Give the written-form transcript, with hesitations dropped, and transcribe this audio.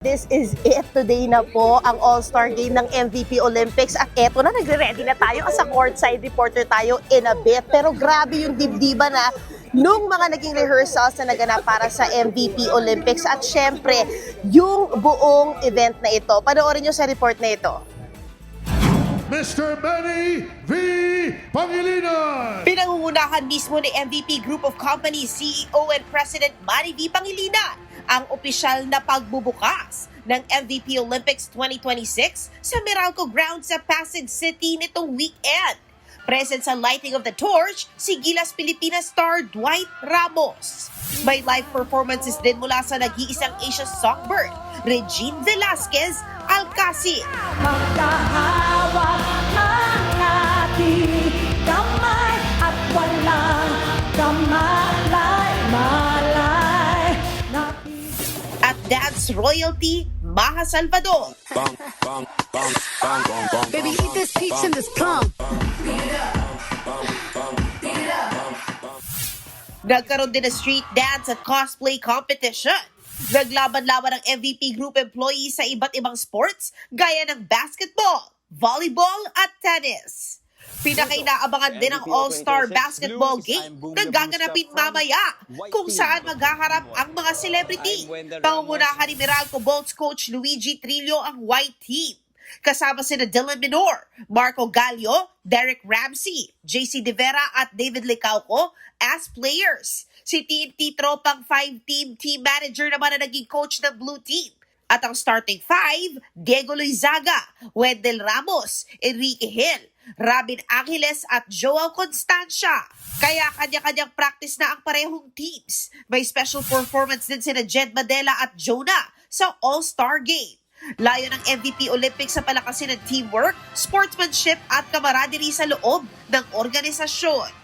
This is it. Today na po ang All-Star Game ng MVP Olympics at eto na, nagre-ready na tayo as a courtside reporter tayo in a bit. Pero grabe yung dibdiba na nung mga naging rehearsals na naganap para sa MVP Olympics at syempre yung buong event na ito. Panoorin nyo sa report na ito. Mr. Manny V. Pangilinan! Pinangungunahan mismo ni MVP Group of Companies CEO and President Manny V. Pangilinan ang opisyal na pagbubukas ng MVP Olympics 2026 sa Meralco Grounds sa Pasig City nitong weekend. Present sa lighting of the torch, si Gilas Pilipinas star Dwight Ramos. May live performances din mula sa nag-iisang Asia Songbird, Regine Velasquez Alcacid. Magkahawak ang ating kamay at walang kamalay-malay. At dance royalty, Maha Salvador. Baby, eat this peach and this plum. Nagkaroon din ng street dance at cosplay competition. Naglaban-laban ang MVP Group employees sa iba't ibang sports gaya ng basketball, volleyball at tennis. Pinakainaabangan din ang All-Star Basketball Game na gaganapin mamaya kung saan maghaharap ang mga celebrity. Pangungunahan ni Meralco Bolts coach Luigi Trillo ang white team. Kasama sina Dylan Minor, Marco Gallio, Derek Ramsey, JC De Vera at David Licauco as players. Si TNT Tropang 5-team team manager naman na naging coach ng Blue Team. At ang starting 5, Diego Loizaga, Wendell Ramos, Enrique Hill, Robin Angeles at Joao Constancia. Kaya kanya-kanyang practice na ang parehong teams. May special performance din sina Jed Madela at Jonah sa All-Star Game. Layo ng MVP Olympics sa palakasin ng teamwork, sportsmanship at camaraderie sa loob ng organisasyon.